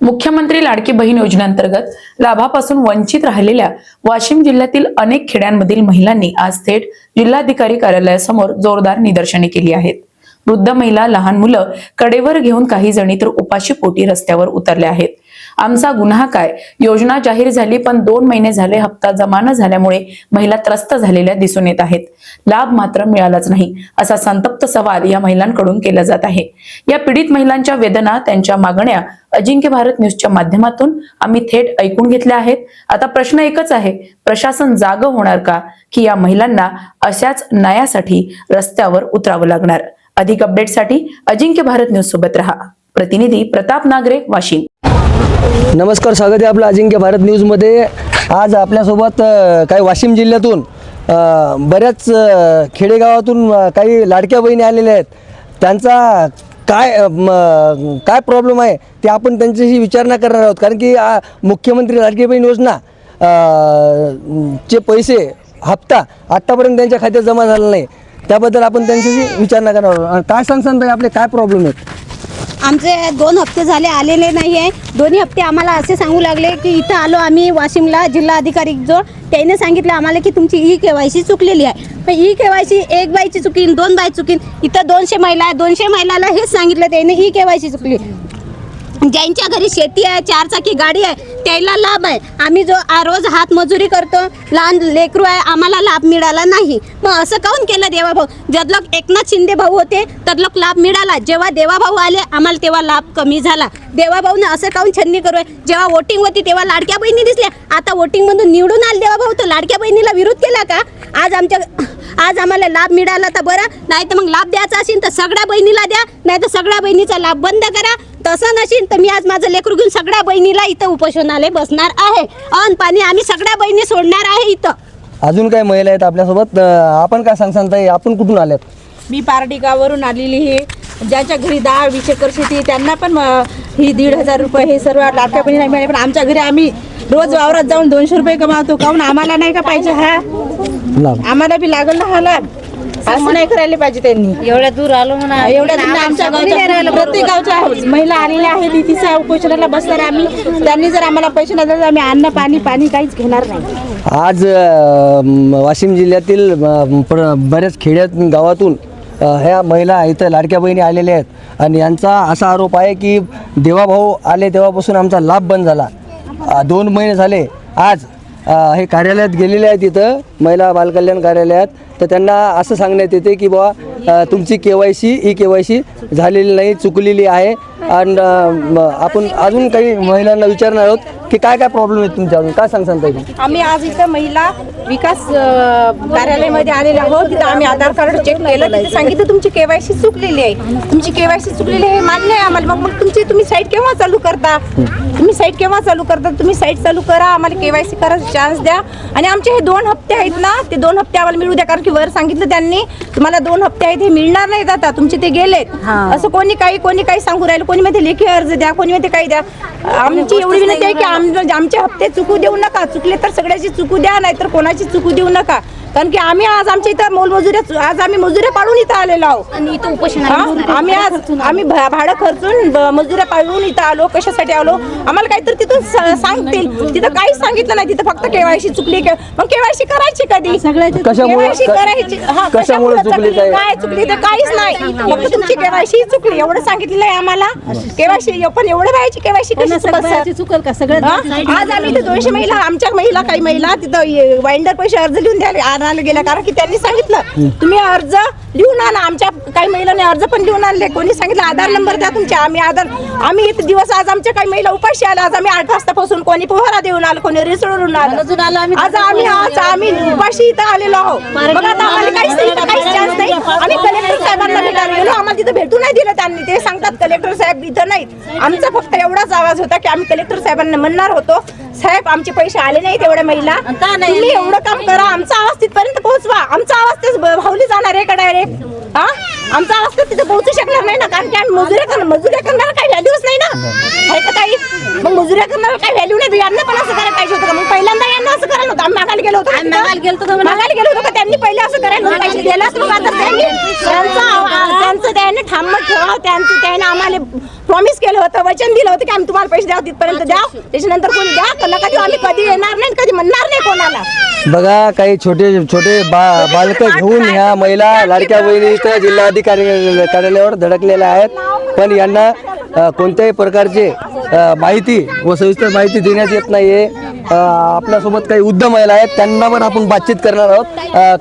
मुख्यमंत्री लाडकी बहीण योजनेअंतर्गत लाभापासून वंचित राहिलेल्या वाशिम जिल्ह्यातील अनेक खेड्यांमधील महिलांनी आज थेट जिल्हाधिकारी कार्यालयासमोर जोरदार निदर्शने केली आहेत। वृद्ध महिला, लहान मुलं कडेवर घेऊन काही जणी तर उपाशी पोटी रस्त्यावर उतरल्या आहेत। आमचा गुन्हा काय? योजना जाहीर झाली पण 2 महिने झाले हप्ता जमा न झाल्यामुळे महिला त्रस्त झालेल्या दिसून येत आहेत। लाभ मात्र मिळालाच नाही असा संतप्त सवाल या महिलांकडून केला जात आहे। या पीडित महिलांच्या वेदना, त्यांच्या मागण्या अजिंक्य भारत न्यूजच्या माध्यमातून आम्ही थेट ऐकून घेतल्या आहेत। आता प्रश्न एकच आहे, प्रशासन जागं होणार का की या महिलांना अशाच न्यायासाठी रस्त्यावर उतरावं लागणार? अधिक अपडेटसाठी अजिंक्य भारत न्यूज सोबत रहा। प्रतिनिधी प्रताप नागरे, वाशिम। नमस्कार, स्वागत आहे आपलं अजिंक्य भारत न्यूजमध्ये। आज आपल्यासोबत काही वाशिम जिल्ह्यातून बऱ्याच खेडेगावातून काही लाडक्या बहिणी आलेल्या आहेत। त्यांचा काय प्रॉब्लेम आहे ते आपण त्यांच्याशी विचारणा करणार आहोत, कारण की मुख्यमंत्री लाडकी बहीण योजना चे पैसे हप्ता आत्तापर्यंत त्यांच्या खात्यात जमा झाला नाही, त्याबद्दल आपण त्यांच्याशी विचारणा करणार आहोत। काय सांगसान ताई, आपले काय प्रॉब्लेम आहेत? आमचे 2 हप्ते झाले आलेले नाही आहे। दोन्ही हप्ते आम्हाला असे सांगू लागले की इथं आलो आम्ही वाशिमला जिल्हा अधिकारी जो, त्याने सांगितलं आम्हाला की तुमची KYC चुकलेली आहे। पण KYC एक बाईची चुकीन, 2 बाई चुकीन, इथं 200 महिला आहे, 200 महिलाला हेच सांगितलं त्याने KYC चुकली। ज्यांच्या घरी शेती आहे, 4 चाकी गाडी आहे, त्याला लाभ आहे। आम्ही जो रोज हात मजुरी करतो, लहान लेकरू आहे, आम्हाला लाभ मिळाला नाही। मग असं काऊन केलं देवाभाऊ? जदलोक एकनाथ शिंदे भाऊ होते तदलोक लाभ मिळाला, जेव्हा देवाभाऊ आले आम्हाला तेव्हा लाभ कमी झाला। देवाभाऊने असं काऊन छन्नी करू? जेव्हा वोटिंग होती तेव्हा लाडक्या बहिणी दिसल्या, आता वोटिंग मधून निवडून आले देवाभाऊ, तर लाडक्या बहिणीला विरोध केला का? आज आम्हाला लाभ मिळाला तर बरं, नाही तर मग लाभ द्यायचा असेल तर सगळ्या बहिणीला द्या, नाही तर सगळ्या बहिणीचा लाभ बंद करा। तसं नसेल तर मी आज माझं लेकरू घेऊन सगळ्या बहिणीला इथं उपोषणाला बसणार आहे। अन पाणी आम्ही सगळ्या बहिणी सोडणार आहे इथं। अजून काही महिला आहेत आपल्यासोबत, आपण काय सांगसान ताई, आपण कुठून आल्यात? मी पारडी गावावरून आलेली आहे। ज्यांच्या घरी 10-20 एकर शेती आहे त्यांना पण ही 1,500 रुपये हे सर्व लाडक्या बहिणी नाही मिळाले, पण आमच्या घरी आम्ही रोज वावरात जाऊन 200 रुपये कमावतो। काऊन आम्हाला नाही का पाहिजे? हा आम्हाला बी लागल ना हा लाभ, असं नाही करायला पाहिजे त्यांनी। एवढ्या दूर आलो म्हणा, एवढ्या दूर आमच्या गावच्या प्रत्येक गावच्या महिला आलेल्या आहेत इथे उपोषणाला बसणार आम्ही। त्यांनी जर आम्हाला पैसे नाही दिले आम्ही अन्न पाणी काहीच घेणार नाही। आज वाशिम जिल्ह्यातील बऱ्याच खेड्यात गावातून ह्या महिला इथं लाडक्या बहिणी आलेल्या आहेत आणि यांचा असा आरोप आहे की देवाभाऊ आले तेव्हापासून आमचा लाभ बंद झाला। 2 महिने झाले आज हे कार्यालयात गेलेले आहेत, इथं महिला बालकल्याण कार्यालयात, तर त्यांना असं सांगण्यात येते की बाबा तुमची KYC झालेली नाही, चुकलेली आहे। आणि आपण अजून काही महिलांना विचारणार आहोत की काय प्रॉब्लेम आहे तुमच्या, अजून काय सांगसान ताई? आम्ही आज इथं महिला विकास कार्यालयामध्ये आलेलो आहोत। तिथं आम्ही आधार कार्ड चेक केलं, तिथे सांगितलं तुमची KYC चुकलेली आहे, तुमची KYC चुकलेली आहे मान्य आहे आम्हाला। मग तुम्ही साईट केव्हा चालू करता? तुम्ही साईट चालू करा, आम्हाला KYC करायचा चान्स द्या। आणि आमचे हे 2 हप्ते आहेत ना, ते 2 हप्ते आम्हाला मिळू द्या, कारण की वर सांगितलं त्यांनी तुम्हाला 2 हप्ते आहेत, हे मिळणार नाहीत आता, तुमचे ते गेलेत। असं कोणी काही सांगू राहिलं, कोणी मध्ये लेखी अर्ज द्या, कोणी मध्ये काही द्या। आमची एवढी विनंती आहे की आमचे हप्ते चुकू देऊ नका, चुकले तर सगळ्याची चुकू द्या, नाहीतर कोणाची चुकू देऊ नका। कारण की आम्ही आज आमच्या इथं आज आम्ही मजुऱ्या पाडून इथं आलेलो आहोत आणि इथं उपोषण आम्ही भाडं खर्चून मजुऱ्या पाडून इथं आलो। कशासाठी आलो? आम्हाला काहीतरी तिथून सांगतील, तिथं काहीच सांगितलं नाही, तिथं फक्त KYC चुकली। मग KYC करायची कधी? KYC करायची, कशामुळे चुकली, काय चुकली ते काहीच नाही, फक्त तुमची KYC चुकली एवढं सांगितलेलं आहे आम्हाला। KYC पण एवढं राहायची KYC चुकल का सगळं? आज आम्ही इथे 200 महिला, आमच्या महिला काही महिला तिथं वाइंडर पैसे अर्ज लिहून द्यायला गेल्या, कारण की त्यांनी सांगितलं तुम्ही अर्ज लिहून आणा। आमच्या काही महिलांनी अर्ज पण लिहून आणले, कोणी सांगितलं आधार नंबर द्या तुमच्या। आम्ही इथे दिवस आज आमच्या काही महिला उपाशी आल्या, आज आम्ही 8 वाजतापासून कोणी पोहरा देऊन आलं, कोणी रिसळून आलं, आज आम्ही उपाशी इथं आलेलो आहोत। मग आता आम्हाला काहीच चान्स नाही। आम्ही कलेक्टर साहेबांना भेटायला गेलो, आम्हाला तिथं भेटू नाही दिलं त्यांनी। ते सांगतात कलेक्टर साहेब इथं नाहीत। आमचा फक्त एवढाच आवाज होता की आम्ही कलेक्टर साहेबांना म्हणणार होतो, साहेब आमचे पैसे आले नाही तेवढ्या महिला, तुम्ही एवढं काम करा, आमचा आवाज तिथपर्यंत पोहोचवा। आमचा आवाज तेच भावली जाणार आहे का डायरेक्ट? आमचा आवाज तर तिथे पोहोचू शकणार नाही ना, कारण की आम्ही मजुऱ्या करणार काही व्हॅल्यूच नाही ना, आहे का ताई? मग मजुऱ्या करणार काही व्हॅल्यू नाही, यांना पण असं करायला पाहिजे होतं का? मग पहिल्यांदा यांना असं करायला होतं, आम्ही मागायला गेलो होतो का त्यांनी पहिले असं करायला पैसे दिलाच? मग आता त्यांनी ठाम ठेवा, त्याने आम्हाला प्रॉमिस केलं होतं, वचन दिलं होतं की आम्ही तुम्हाला पैसे द्या, तिथपर्यंत द्या, त्याच्यानंतर कोणी द्या का नका देऊ, आम्ही कधी येणार नाही, कधी म्हणणार नाही कोणाला. बघा काही छोटे छोटे बालकं घेऊन ह्या महिला लाडक्या बहिणी इथं जिल्हाधिकारी कार्यालयावर धडकलेल्या आहेत, पण यांना कोणत्याही प्रकारचे माहिती व सविस्तर माहिती देण्यात येत नाहीये. आपल्यासोबत काही वृद्ध महिला आहेत, त्यांना पण आपण बातचीत करणार आहोत.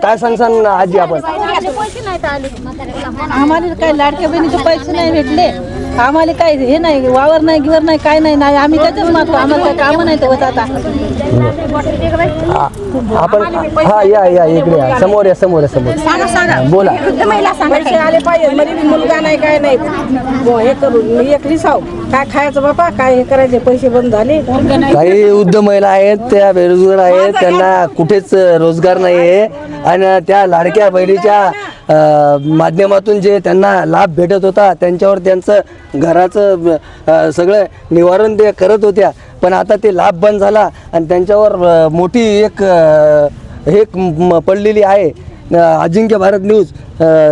काय सांगसान आजी आपण? आम्हाला काही लाडक्या बहिणीचे पैसे नाही भेटले, आम्हाला काही हे नाही, वावर नाही, गिवर नाही, काय नाही, नाही आम्ही त्याच्याच मागतो, आम्हाला काही कामं नाही होत आता. आपण हा या इकडे या, समोर या, समोर बोला. वृद्ध महिला पैसे आले पाहिजे, मध्ये मुलगा नाही काय नाही, हे करून एक रिसाव काय खायचं बापा, काय हे करायचे, पैसे बंद झाले. काही वृद्ध महिला आहेत, त्या बेरोजगार आहेत, त्यांना कुठेच रोजगार नाही आहे आणि त्या लाडक्या बहिणीच्या माध्यमातून जे त्यांना लाभ भेटत होता त्यांच्यावर त्यांचं घराचं सगळं निवारण ते करत होत्या, पण आता ते लाभ बंद झाला आणि त्यांच्यावर मोठी एक पडलेली आहे. अजिंक्य भारत न्यूज,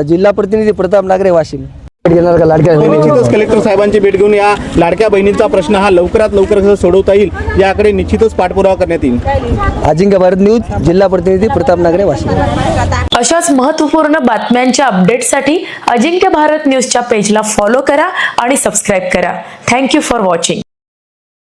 जिल्हा प्रतिनिधी प्रताप नागरे, वाशिम. येणार का लाडक्या निश्चितच कलेक्टर साहेबांची भेट घेऊन या लाडक्या बहिणींचा प्रश्न हा लवकरात लवकर कसं सोडवता येईल याकडे निश्चितच पाठपुरावा करण्यात येईल. अजिंक्य भारत न्यूज, जिल्हा प्रतिनिधी प्रताप नागरे, वाशिम. अशाच महत्त्वपूर्ण बातम्यांच्या अपडेटसाठी अजिंक्य भारत न्यूजच्या पेजला फॉलो करा आणि सबस्क्राईब करा. Thank you for watching.